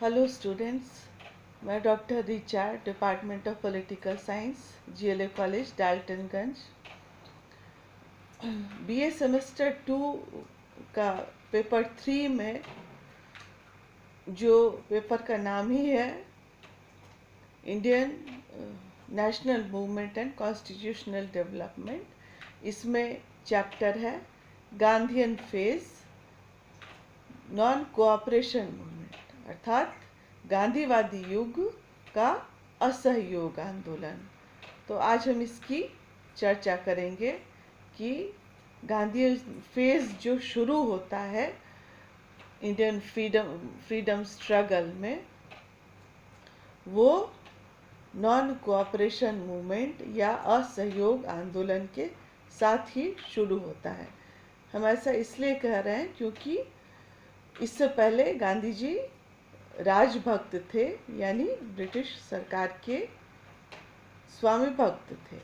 Hello students, मैं doctor Richa, department of political science, GLA college Daltonganj. BA semester 2 का paper 3 में जो पेपर का नाम ही है Indian national movement and constitutional development, इसमें चैप्टर है Gandhian phase non cooperation movement, अर्थात गांधीवादी युग का असहयोग आंदोलन। तो आज हम इसकी चर्चा करेंगे कि गांधी फेज जो शुरू होता है इंडियन फ्रीडम स्ट्रगल में, वो नॉन कोऑपरेशन मूवमेंट या असहयोग आंदोलन के साथ ही शुरू होता है। हम ऐसा इसलिए कह रहे हैं क्योंकि इससे पहले गांधी जी राजभक्त थे, यानी ब्रिटिश सरकार के स्वामी भक्त थे।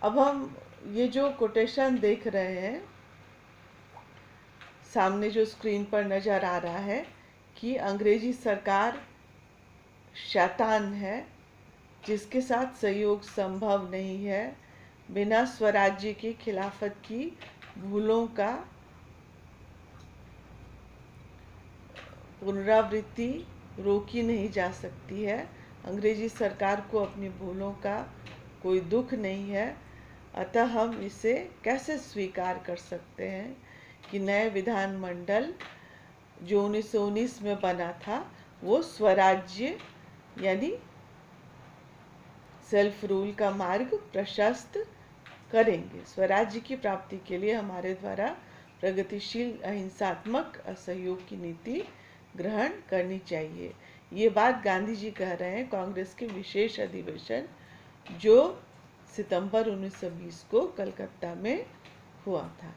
अब हम ये जो कोटेशन देख रहे हैं सामने जो स्क्रीन पर नज़र आ रहा है कि अंग्रेजी सरकार शैतान है जिसके साथ सहयोग संभव नहीं है, बिना स्वराज्य की खिलाफत की भूलों का पुनरावृत्ति रोकी नहीं जा सकती है। अंग्रेजी सरकार को अपनी भूलों का कोई दुख नहीं है, अतः हम इसे कैसे स्वीकार कर सकते हैं कि नए विधानमंडल जो 1919 में बना था वो स्वराज्य यानी सेल्फ रूल का मार्ग प्रशस्त करेंगे। स्वराज्य की प्राप्ति के लिए हमारे द्वारा प्रगतिशील अहिंसात्मक असहयोग की नीति ग्रहण करनी चाहिए। ये बात गांधी जी कह रहे हैं कांग्रेस के विशेष अधिवेशन जो सितंबर 1920 को कलकत्ता में हुआ था।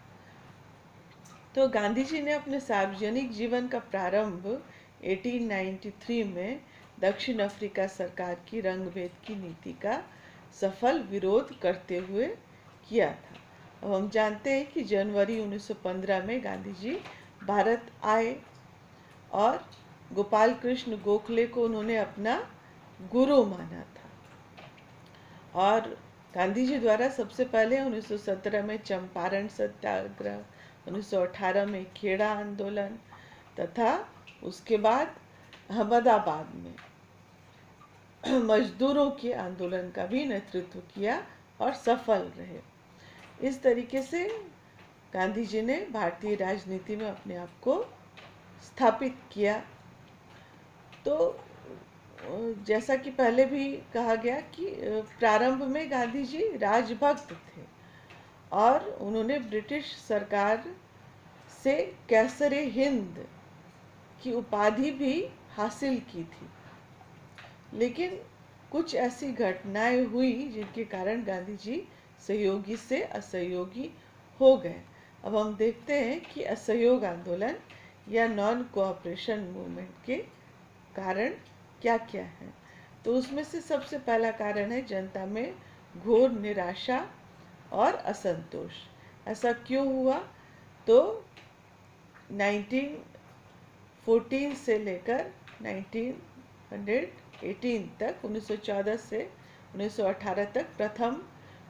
तो गांधी जी ने अपने सार्वजनिक जीवन का प्रारंभ 1893 में दक्षिण अफ्रीका सरकार की रंगभेद की नीति का सफल विरोध करते हुए किया था। अब हम जानते हैं कि जनवरी 1915 में गांधी जी भारत आए और गोपाल कृष्ण गोखले को उन्होंने अपना गुरु माना था। और गांधी जी द्वारा सबसे पहले 1917 में चंपारण सत्याग्रह, 1918 में खेड़ा आंदोलन तथा उसके बाद अहमदाबाद में मजदूरों के आंदोलन का भी नेतृत्व किया और सफल रहे। इस तरीके से गांधी जी ने भारतीय राजनीति में अपने आप को स्थापित किया। तो जैसा कि पहले भी कहा गया कि प्रारंभ में गांधी जी राजभक्त थे और उन्होंने ब्रिटिश सरकार से कैसरे हिंद की उपाधि भी हासिल की थी, लेकिन कुछ ऐसी घटनाएं हुई जिनके कारण गांधी जी सहयोगी से असहयोगी हो गए। अब हम देखते हैं कि असहयोग आंदोलन या नॉन कोऑपरेशन मूवमेंट के कारण क्या क्या है। तो उसमें से सबसे पहला कारण है जनता में घोर निराशा और असंतोष। ऐसा क्यों हुआ? तो 1914 से लेकर 1918 तक, 1914 से 1918 तक प्रथम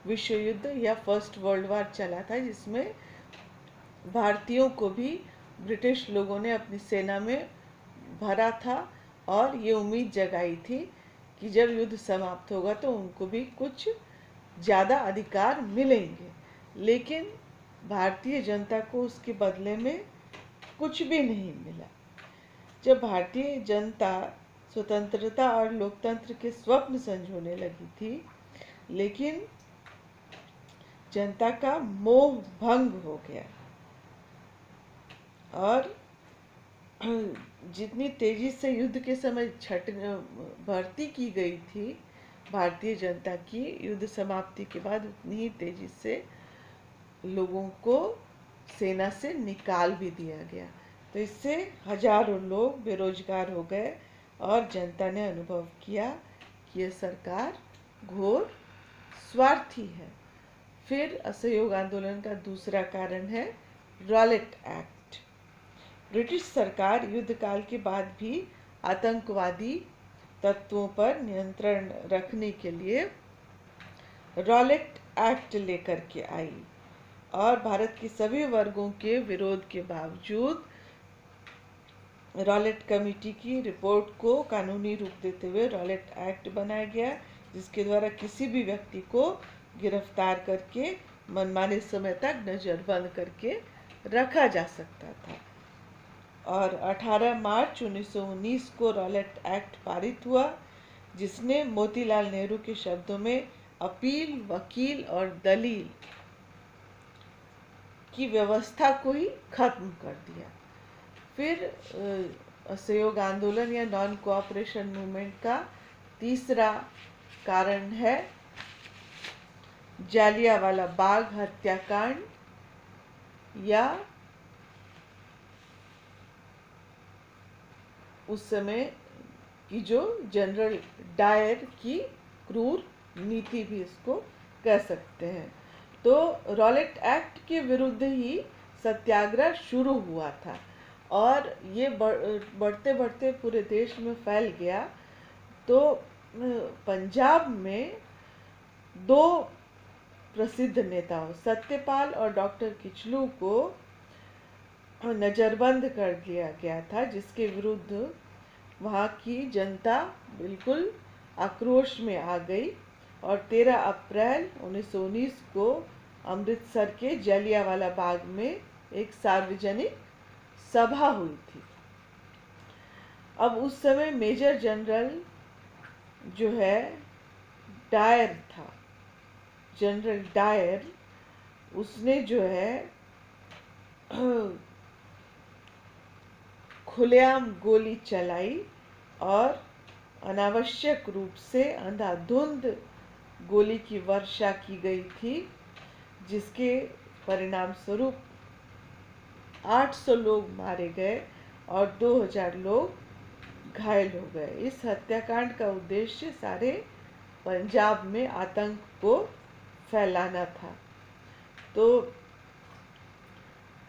विश्व युद्ध या फर्स्ट वर्ल्ड वार चला था, जिसमें भारतीयों को भी ब्रिटिश लोगों ने अपनी सेना में भरा था और ये उम्मीद जगाई थी कि जब युद्ध समाप्त होगा तो उनको भी कुछ ज़्यादा अधिकार मिलेंगे, लेकिन भारतीय जनता को उसके बदले में कुछ भी नहीं मिला। जब भारतीय जनता स्वतंत्रता और लोकतंत्र के स्वप्न संजोने लगी थी, लेकिन जनता का मोह भंग हो गया और जितनी तेजी से युद्ध के समय भर्ती की गई थी भारतीय जनता की, युद्ध समाप्ति के बाद उतनी ही तेजी से लोगों को सेना से निकाल भी दिया गया। तो इससे हजारों लोग बेरोजगार हो गए और जनता ने अनुभव किया कि यह सरकार घोर स्वार्थी है। फिर असहयोग आंदोलन का दूसरा कारण है रॉलेट एक्ट। ब्रिटिश सरकार युद्ध काल के बाद भी आतंकवादी तत्वों पर नियंत्रण रखने के लिए रॉलेट एक्ट लेकर के आई और भारत के सभी वर्गों के विरोध के बावजूद रॉलेट कमेटी की रिपोर्ट को कानूनी रूप देते हुए रॉलेट एक्ट बनाया गया, जिसके द्वारा किसी भी व्यक्ति को गिरफ्तार करके मनमाने समय तक नजरबंद करके रखा जा सकता था। और 18 मार्च 1919 को रॉलेट एक्ट पारित हुआ, जिसने मोतीलाल नेहरू के शब्दों में अपील, वकील और दलील की व्यवस्था को ही खत्म कर दिया। फिर असहयोग आंदोलन या नॉन कोऑपरेशन मूवमेंट का तीसरा कारण है जालियांवाला बाग हत्याकांड या उस समय की जो जनरल डायर की क्रूर नीति भी इसको कह सकते हैं। तो रॉलेट एक्ट के विरुद्ध ही सत्याग्रह शुरू हुआ था और ये बढ़ते बढ़ते पूरे देश में फैल गया। तो पंजाब में दो प्रसिद्ध नेताओं सत्यपाल और डॉक्टर किचलू को नज़रबंद कर दिया गया था, जिसके विरुद्ध वहाँ की जनता बिल्कुल आक्रोश में आ गई और 13 अप्रैल 1919 को अमृतसर के जलियांवाला बाग में एक सार्वजनिक सभा हुई थी। अब उस समय मेजर जनरल जो है डायर था, जनरल डायर, उसने जो है खुलेआम गोली चलाई और अनावश्यक रूप से अंधाधुंध गोली की वर्षा की गई थी, जिसके परिणाम स्वरूप 800 लोग मारे गए और 2000 लोग घायल हो गए। इस हत्याकांड का उद्देश्य सारे पंजाब में आतंक को फैलाना था। तो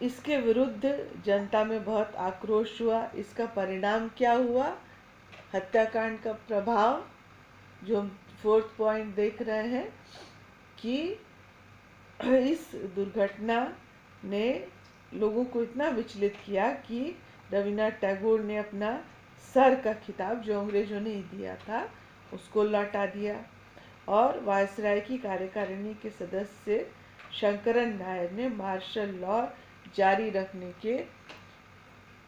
इसके विरुद्ध जनता में बहुत आक्रोश हुआ। इसका परिणाम क्या हुआ? हत्याकांड का प्रभाव जो हम 4th पॉइंट देख रहे हैं कि इस दुर्घटना ने लोगों को इतना विचलित किया कि रविन्द्रनाथ टैगोर ने अपना सर का खिताब जो अंग्रेजों ने ही दिया था उसको लौटा दिया और वायसराय की कार्यकारिणी के सदस्य शंकरन नायर ने मार्शल लॉ जारी रखने के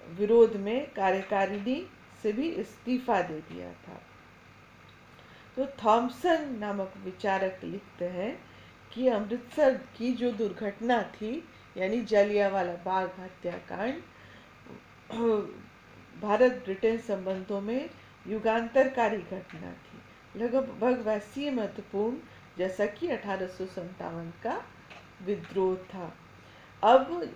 विरोध में कार्यकारिणी से भी इस्तीफा दे दिया था। तो थॉमसन नामक विचारक लिखते हैं कि अमृतसर की जो दुर्घटना थी यानी जलियांवाला बाग हत्याकांड भारत ब्रिटेन संबंधों में युगांतरकारी घटना थी, लगभग वैसी महत्वपूर्ण जैसा कि 1857 का विद्रोह था। अब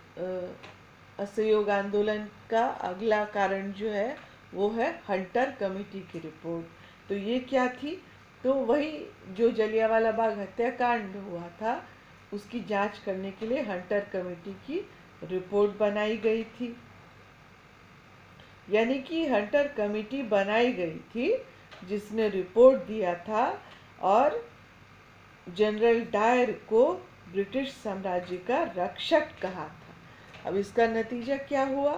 असहयोग आंदोलन का अगला कारण जो है वो है हंटर कमेटी की रिपोर्ट। तो ये क्या थी? तो वही जो जलियांवाला बाग हत्याकांड हुआ था उसकी जांच करने के लिए हंटर कमेटी की रिपोर्ट बनाई गई थी। यानी कि हंटर कमेटी बनाई गई थी जिसने रिपोर्ट दिया था और जनरल डायर को ब्रिटिश साम्राज्य का रक्षक कहा था। अब इसका नतीजा क्या हुआ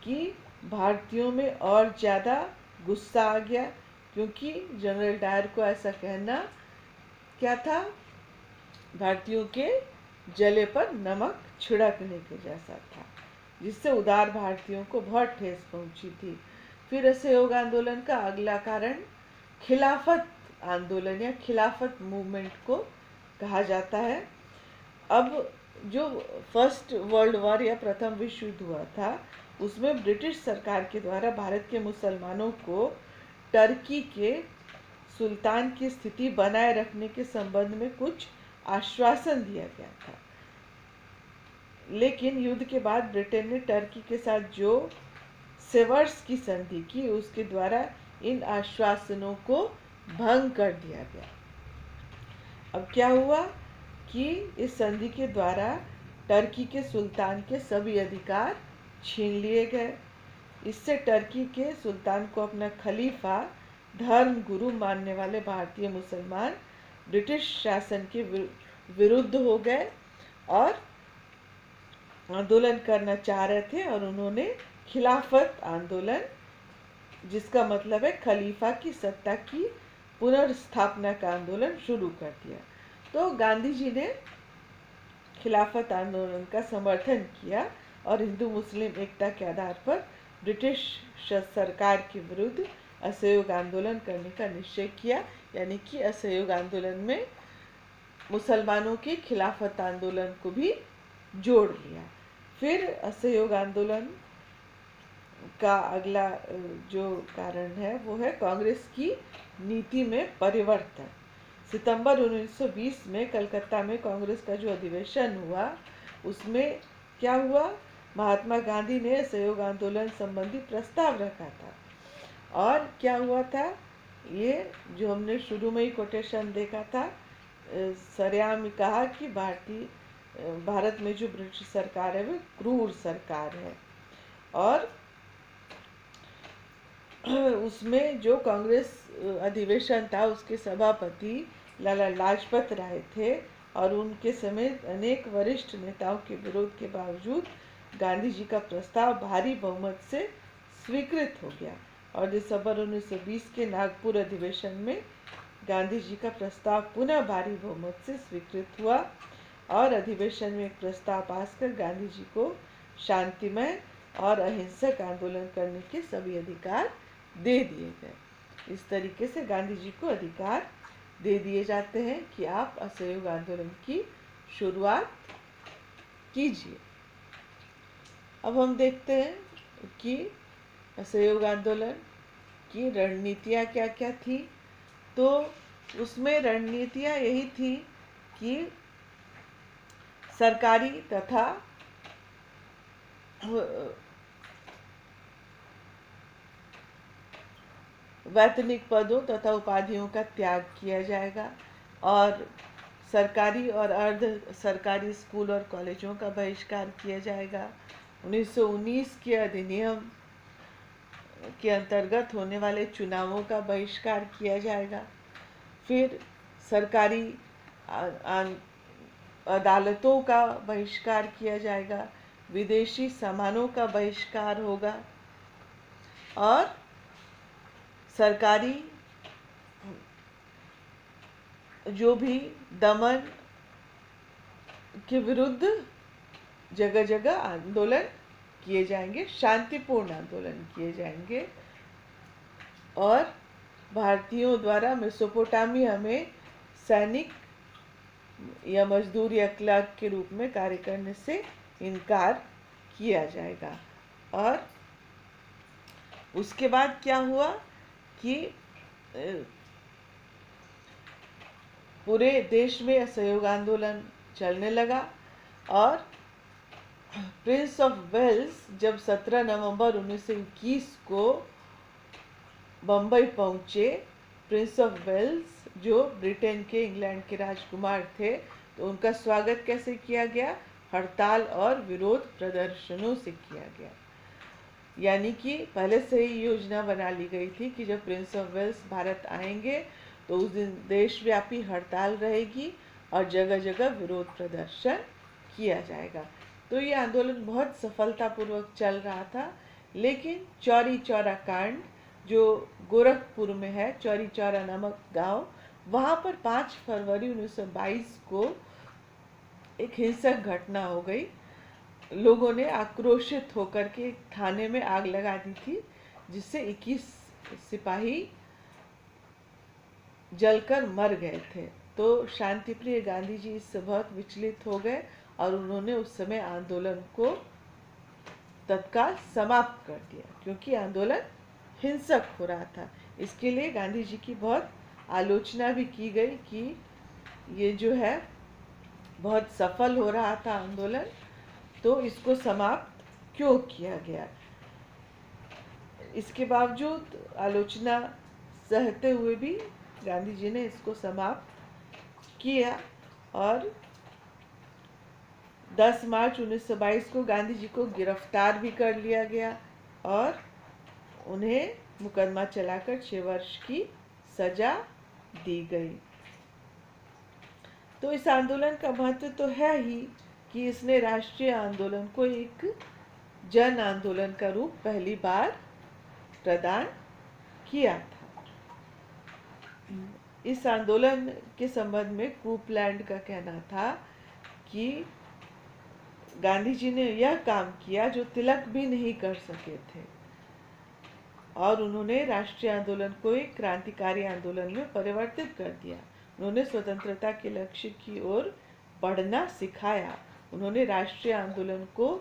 कि भारतीयों में और ज़्यादा गुस्सा आ गया, क्योंकि जनरल डायर को ऐसा कहना क्या था? भारतीयों के जले पर नमक छिड़कने के जैसा था, जिससे उदार भारतीयों को बहुत ठेस पहुंची थी। फिर असहयोग आंदोलन का अगला कारण खिलाफत आंदोलन या खिलाफत मूवमेंट को कहा जाता है। अब जो फर्स्ट वर्ल्ड वॉर या प्रथम विश्व युद्ध हुआ था उसमें ब्रिटिश सरकार के द्वारा भारत के मुसलमानों को टर्की के सुल्तान की स्थिति बनाए रखने के संबंध में कुछ आश्वासन दिया गया था, लेकिन युद्ध के बाद ब्रिटेन ने टर्की के साथ जो सेवर्स की संधि की उसके द्वारा इन आश्वासनों को भंग कर दिया गया। अब क्या हुआ कि इस संधि के द्वारा टर्की के सुल्तान के सभी अधिकार छीन लिए गए। इससे टर्की के सुल्तान को अपना खलीफा धर्म गुरु मानने वाले भारतीय मुसलमान ब्रिटिश शासन के विरुद्ध हो गए और आंदोलन करना चाह रहे थे, और उन्होंने खिलाफत आंदोलन, जिसका मतलब है खलीफा की सत्ता की पुनर्स्थापना का आंदोलन शुरू कर दिया। तो गांधी जी ने खिलाफत आंदोलन का समर्थन किया और हिंदू मुस्लिम एकता के आधार पर ब्रिटिश सरकार के विरुद्ध असहयोग आंदोलन करने का निश्चय किया। यानी कि असहयोग आंदोलन में मुसलमानों के खिलाफत आंदोलन को भी जोड़ लिया। फिर असहयोग आंदोलन का अगला जो कारण है वो है कांग्रेस की नीति में परिवर्तन। सितंबर 1920 में कलकत्ता में कांग्रेस का जो अधिवेशन हुआ उसमें क्या हुआ, महात्मा गांधी ने असहयोग आंदोलन संबंधी प्रस्ताव रखा था। और क्या हुआ था, ये जो हमने शुरू में ही कोटेशन देखा था, सरेआम कहा कि भारत में जो ब्रिटिश सरकार है वो क्रूर सरकार है। और उसमें जो कांग्रेस अधिवेशन था उसके सभापति लाला लाजपत राय थे, और उनके समेत अनेक वरिष्ठ नेताओं के विरोध के बावजूद गांधी जी का प्रस्ताव भारी बहुमत से स्वीकृत हो गया। और दिसंबर 1920 के नागपुर अधिवेशन में गांधी जी का प्रस्ताव पुनः भारी बहुमत से स्वीकृत हुआ, और अधिवेशन में एक प्रस्ताव पास कर गांधी जी को शांतिमय और अहिंसक आंदोलन करने के सभी अधिकार दे दिए गए। इस तरीके से गांधी जी को अधिकार दे दिए जाते हैं कि आप असहयोग आंदोलन की शुरुआत कीजिए। अब हम देखते हैं कि असहयोग आंदोलन की रणनीतियाँ क्या क्या थी। तो उसमें रणनीतियाँ यही थी कि सरकारी तथा वैतनिक पदों तथा उपाधियों का त्याग किया जाएगा, और सरकारी और अर्ध सरकारी स्कूल और कॉलेजों का बहिष्कार किया जाएगा। 1919 के अधिनियम के अंतर्गत होने वाले चुनावों का बहिष्कार किया जाएगा। फिर सरकारी अदालतों का बहिष्कार किया जाएगा, विदेशी सामानों का बहिष्कार होगा, और सरकारी जो भी दमन के विरुद्ध जगह जगह आंदोलन किए जाएंगे, शांतिपूर्ण आंदोलन किए जाएंगे। और भारतीयों द्वारा मेसोपोटामिया में सैनिक या मजदूर या क्लर्क के रूप में कार्य करने से इनकार किया जाएगा। और उसके बाद क्या हुआ कि पूरे देश में असहयोग आंदोलन चलने लगा, और प्रिंस ऑफ वेल्स जब 17 नवंबर 1921 को बम्बई पहुंचे, प्रिंस ऑफ वेल्स जो ब्रिटेन के इंग्लैंड के राजकुमार थे, तो उनका स्वागत कैसे किया गया, हड़ताल और विरोध प्रदर्शनों से किया गया। यानी कि पहले से ही योजना बना ली गई थी कि जब प्रिंस ऑफ वेल्स भारत आएंगे तो उस दिन देशव्यापी हड़ताल रहेगी और जगह जगह विरोध प्रदर्शन किया जाएगा। तो ये आंदोलन बहुत सफलतापूर्वक चल रहा था। लेकिन चौरी चौरा कांड जो गोरखपुर में है, चौरी चौरा नामक गांव, वहाँ पर 5 फरवरी 1922 को एक हिंसक घटना हो गई। लोगों ने आक्रोशित होकर के थाने में आग लगा दी थी, जिससे 21 सिपाही जलकर मर गए थे। तो शांतिप्रिय गांधी जी इससे बहुत विचलित हो गए और उन्होंने उस समय आंदोलन को तत्काल समाप्त कर दिया, क्योंकि आंदोलन हिंसक हो रहा था। इसके लिए गांधी जी की बहुत आलोचना भी की गई कि ये जो है बहुत सफल हो रहा था आंदोलन, तो इसको समाप्त क्यों किया गया। इसके बावजूद आलोचना सहते हुए भी गांधी जी ने इसको समाप्त किया, और 10 मार्च 1922 को गांधी जी को गिरफ्तार भी कर लिया गया और उन्हें मुकदमा चलाकर 6 वर्ष की सजा दी गई। तो इस आंदोलन का महत्व तो है ही कि इसने राष्ट्रीय आंदोलन को एक जन आंदोलन का रूप पहली बार प्रदान किया था। इस आंदोलन के संबंध में कूपलैंड का कहना था कि गांधी जी ने यह काम किया जो तिलक भी नहीं कर सके थे, और उन्होंने राष्ट्रीय आंदोलन को एक क्रांतिकारी आंदोलन में परिवर्तित कर दिया। उन्होंने स्वतंत्रता के लक्ष्य की ओर बढ़ना सिखाया। उन्होंने राष्ट्रीय आंदोलन को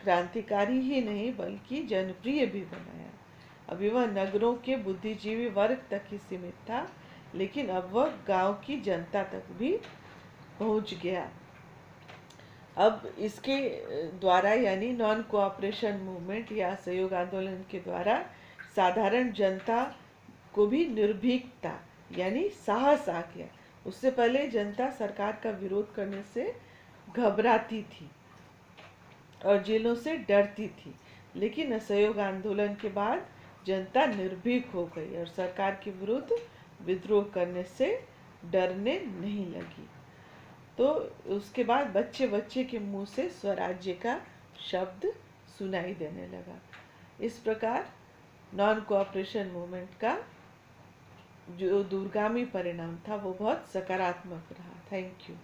क्रांतिकारी ही नहीं बल्कि जनप्रिय भी बनाया। अभी वह नगरों के बुद्धिजीवी वर्ग तक ही सीमित था, लेकिन अब वह गांव की जनता तक भी पहुंच गया। अब इसके द्वारा यानी नॉन कोऑपरेशन मूवमेंट या असहयोग आंदोलन के द्वारा साधारण जनता को भी निर्भीकता यानी साहस आ गया। उससे पहले जनता सरकार का विरोध करने से घबराती थी और जेलों से डरती थी, लेकिन असहयोग आंदोलन के बाद जनता निर्भीक हो गई और सरकार के विरुद्ध विद्रोह करने से डरने नहीं लगी। तो उसके बाद बच्चे बच्चे के मुंह से स्वराज्य का शब्द सुनाई देने लगा। इस प्रकार नॉन कोऑपरेशन मूवमेंट का जो दूरगामी परिणाम था वो बहुत सकारात्मक रहा। Thank you.